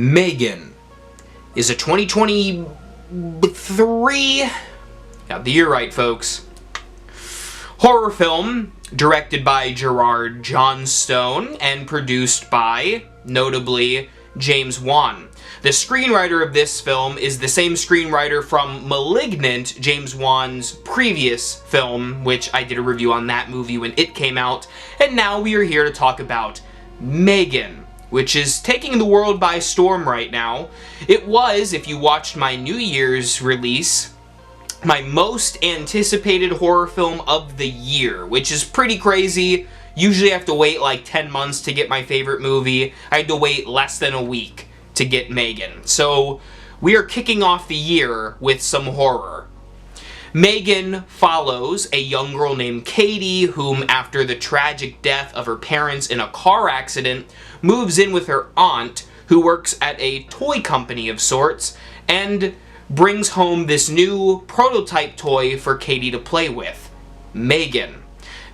M3GAN is a 2023, got the year right folks, horror film directed by Gerard Johnstone and produced by, notably, James Wan. The screenwriter of this film is the same screenwriter from *Malignant*, James Wan's previous film, which I did a review on that movie when it came out, and now we are here to talk about M3GAN, which is taking the world by storm right now. It was, if you watched my New Year's release, my most anticipated horror film of the year, which is pretty crazy. Usually I have to wait like 10 months to get my favorite movie. I had to wait less than a week to get M3GAN. So we are kicking off the year with some horror. M3GAN follows a young girl named Katie, whom, after the tragic death of her parents in a car accident, moves in with her aunt, who works at a toy company of sorts, and brings home this new prototype toy for Katie to play with, M3GAN.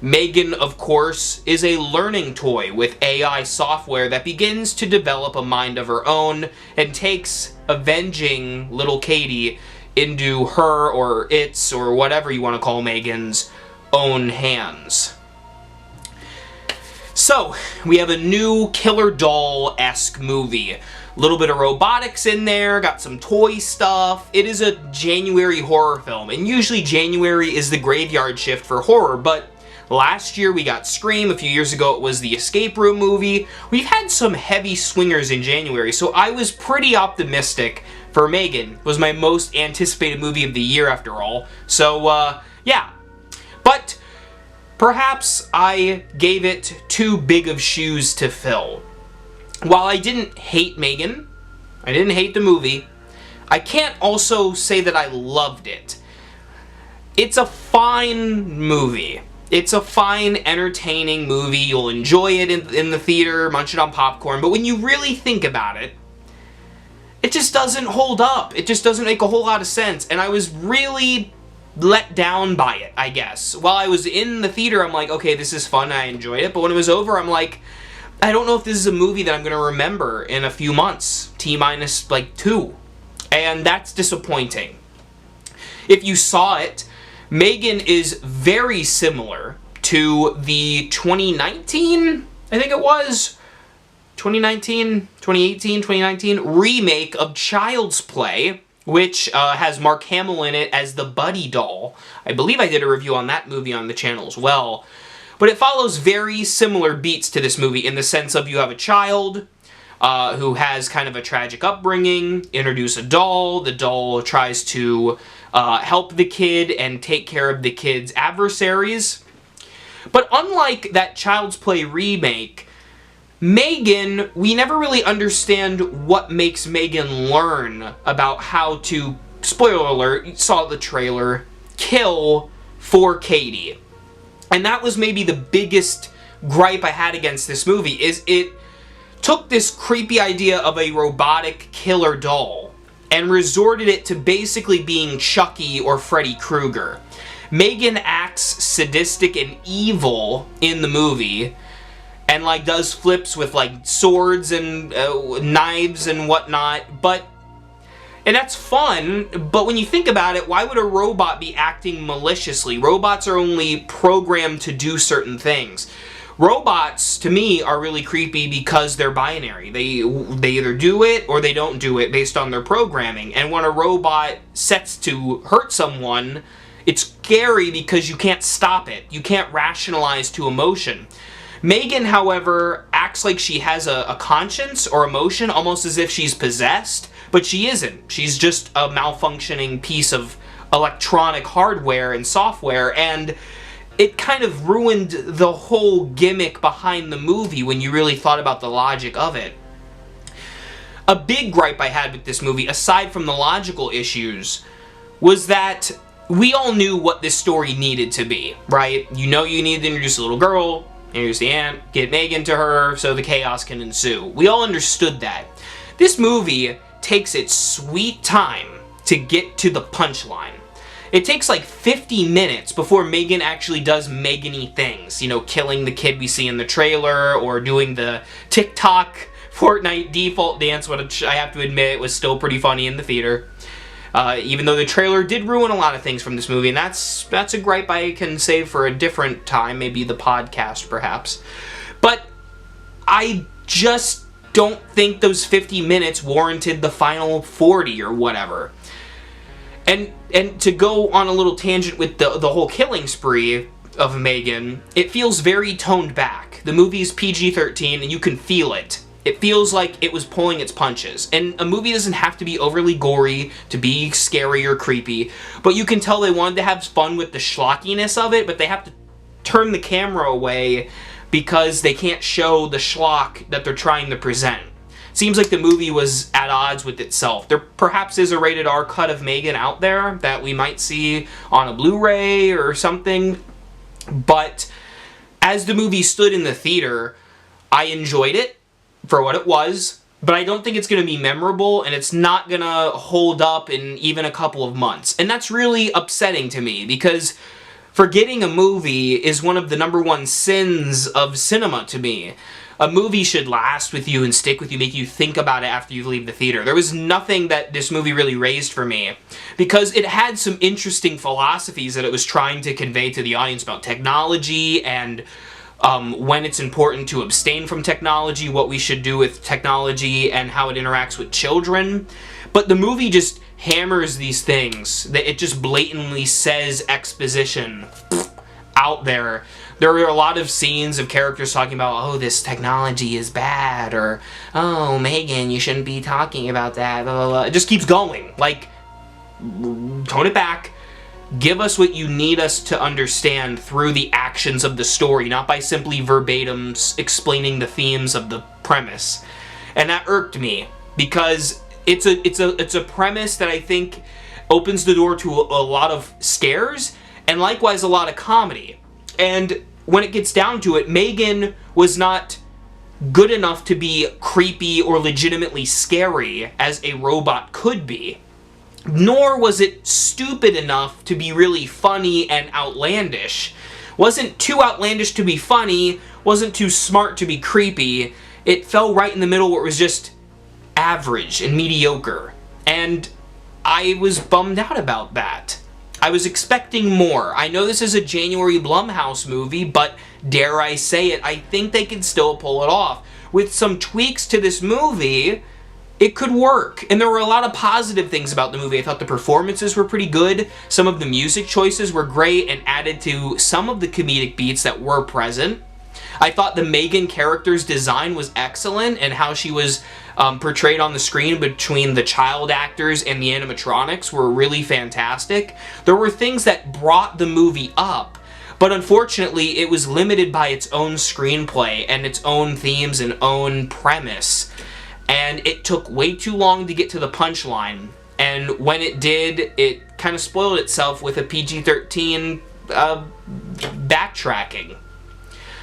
M3GAN, of course, is a learning toy with AI software that begins to develop a mind of her own and takes avenging little Katie into her or its, or whatever you want to call M3GAN's, own hands. So, we have a new killer doll-esque movie. A little bit of robotics in there, got some toy stuff. It is a January horror film, and usually January is the graveyard shift for horror, but last year we got Scream, a few years ago it was the Escape Room movie. We've had some heavy swingers in January, so I was pretty optimistic for M3GAN. It was my most anticipated movie of the year after all. So, yeah. But perhaps I gave it too big of shoes to fill. While I didn't hate M3GAN, I didn't hate the movie, I can't also say that I loved it. It's a fine movie. It's a fine, entertaining movie. You'll enjoy it in the theater, munch it on popcorn, but when you really think about it, it just doesn't hold up. It just doesn't make a whole lot of sense, and I was really let down by it, I guess. While I was in the theater, I'm like, okay, this is fun, I enjoyed it, but when it was over, I'm like, I don't know if this is a movie that I'm going to remember in a few months, T-minus, like, 2, and that's disappointing. If you saw it, M3GAN is very similar to the 2019, I think it was, 2018, remake of Child's Play, which has Mark Hamill in it as the Buddy doll. I believe I did a review on that movie on the channel as well. But it follows very similar beats to this movie in the sense of you have a child who has kind of a tragic upbringing, introduce a doll, the doll tries to help the kid and take care of the kid's adversaries. But unlike that Child's Play remake, M3GAN, we never really understand what makes M3GAN learn about how to, spoiler alert, you saw the trailer, kill for Katie. And that was maybe the biggest gripe I had against this movie, is it took this creepy idea of a robotic killer doll and resorted it to basically being Chucky or Freddy Krueger. M3GAN acts sadistic and evil in the movie, and like does flips with like swords and knives and whatnot, and that's fun, but when you think about it, why would a robot be acting maliciously? Robots are only programmed to do certain things. Robots, to me, are really creepy because they're binary. They either do it or they don't do it based on their programming, and when a robot sets to hurt someone, it's scary because you can't stop it. You can't rationalize to emotion. M3GAN, however, acts like she has a conscience or emotion, almost as if she's possessed, but she isn't. She's just a malfunctioning piece of electronic hardware and software, and it kind of ruined the whole gimmick behind the movie when you really thought about the logic of it. A big gripe I had with this movie, aside from the logical issues, was that we all knew what this story needed to be, right? You know you needed to introduce a little girl, introduce the aunt, get M3GAN to her so the chaos can ensue. We all understood that. This movie takes its sweet time to get to the punchline. It takes like 50 minutes before M3GAN actually does M3GAN-y things. You know, killing the kid we see in the trailer, or doing the TikTok Fortnite default dance, which I have to admit was still pretty funny in the theater. Even though the trailer did ruin a lot of things from this movie, and that's a gripe I can save for a different time, maybe the podcast perhaps. But I just don't think those 50 minutes warranted the final 40 or whatever. And to go on a little tangent with the whole killing spree of M3GAN, it feels very toned back. The movie's PG-13 and you can feel it. It feels like it was pulling its punches. And a movie doesn't have to be overly gory to be scary or creepy, but you can tell they wanted to have fun with the schlockiness of it, but they have to turn the camera away because they can't show the schlock that they're trying to present. Seems like the movie was at odds with itself. There perhaps is a rated R cut of M3GAN out there that we might see on a Blu-ray or something, but as the movie stood in the theater, I enjoyed it for what it was, but I don't think it's going to be memorable, and it's not going to hold up in even a couple of months. And that's really upsetting to me, because forgetting a movie is one of the #1 sins of cinema to me. A movie should last with you and stick with you, make you think about it after you leave the theater. There was nothing that this movie really raised for me, because it had some interesting philosophies that it was trying to convey to the audience about technology and when it's important to abstain from technology, what we should do with technology, and how it interacts with children. But the movie just hammers these things. That it just blatantly says exposition out there. There are a lot of scenes of characters talking about, oh, this technology is bad, or, oh, M3GAN, you shouldn't be talking about that, blah, blah, blah. It just keeps going. Like, tone it back. Give us what you need us to understand through the actions of the story, not by simply verbatim explaining the themes of the premise. And that irked me, because it's a premise that I think opens the door to a lot of scares, and likewise a lot of comedy. And when it gets down to it, M3GAN was not good enough to be creepy or legitimately scary as a robot could be. Nor was it stupid enough to be really funny and outlandish. Wasn't too outlandish to be funny, wasn't too smart to be creepy. It fell right in the middle where it was just average and mediocre. And I was bummed out about that. I was expecting more. I know this is a January Blumhouse movie, but dare I say it, I think they can still pull it off. With some tweaks to this movie, it could work. And there were a lot of positive things about the movie. I thought the performances were pretty good. Some of the music choices were great and added to some of the comedic beats that were present. I thought the M3GAN character's design was excellent, and how she was portrayed on the screen between the child actors and the animatronics were really fantastic. There were things that brought the movie up, but unfortunately it was limited by its own screenplay and its own themes and own premise. And it took way too long to get to the punchline. And when it did, it kind of spoiled itself with a PG-13 backtracking.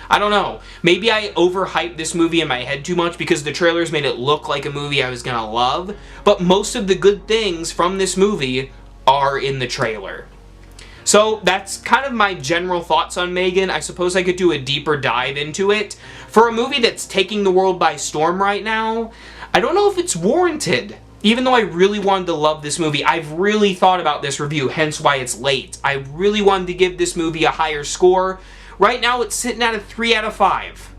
I don't know. Maybe I overhyped this movie in my head too much because the trailers made it look like a movie I was gonna love. But most of the good things from this movie are in the trailer. So that's kind of my general thoughts on M3GAN. I suppose I could do a deeper dive into it. For a movie that's taking the world by storm right now, I don't know if it's warranted. Even though I really wanted to love this movie, I've really thought about this review, hence why it's late. I really wanted to give this movie a higher score. Right now it's sitting at a 3 out of 5.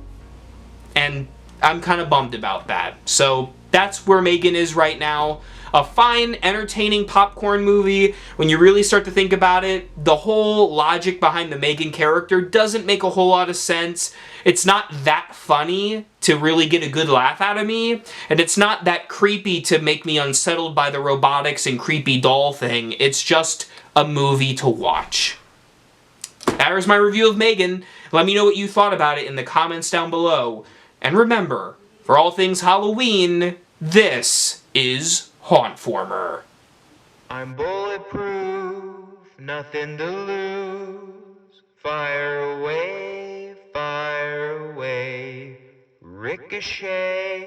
And I'm kind of bummed about that. So that's where M3GAN is right now. A fine, entertaining popcorn movie. When you really start to think about it, the whole logic behind the M3GAN character doesn't make a whole lot of sense. It's not that funny to really get a good laugh out of me, and it's not that creepy to make me unsettled by the robotics and creepy doll thing. It's just a movie to watch. That was my review of M3GAN. Let me know what you thought about it in the comments down below. And remember, for all things Halloween, this is Hauntformer. I'm bulletproof, nothing to lose. Fire away, ricochet.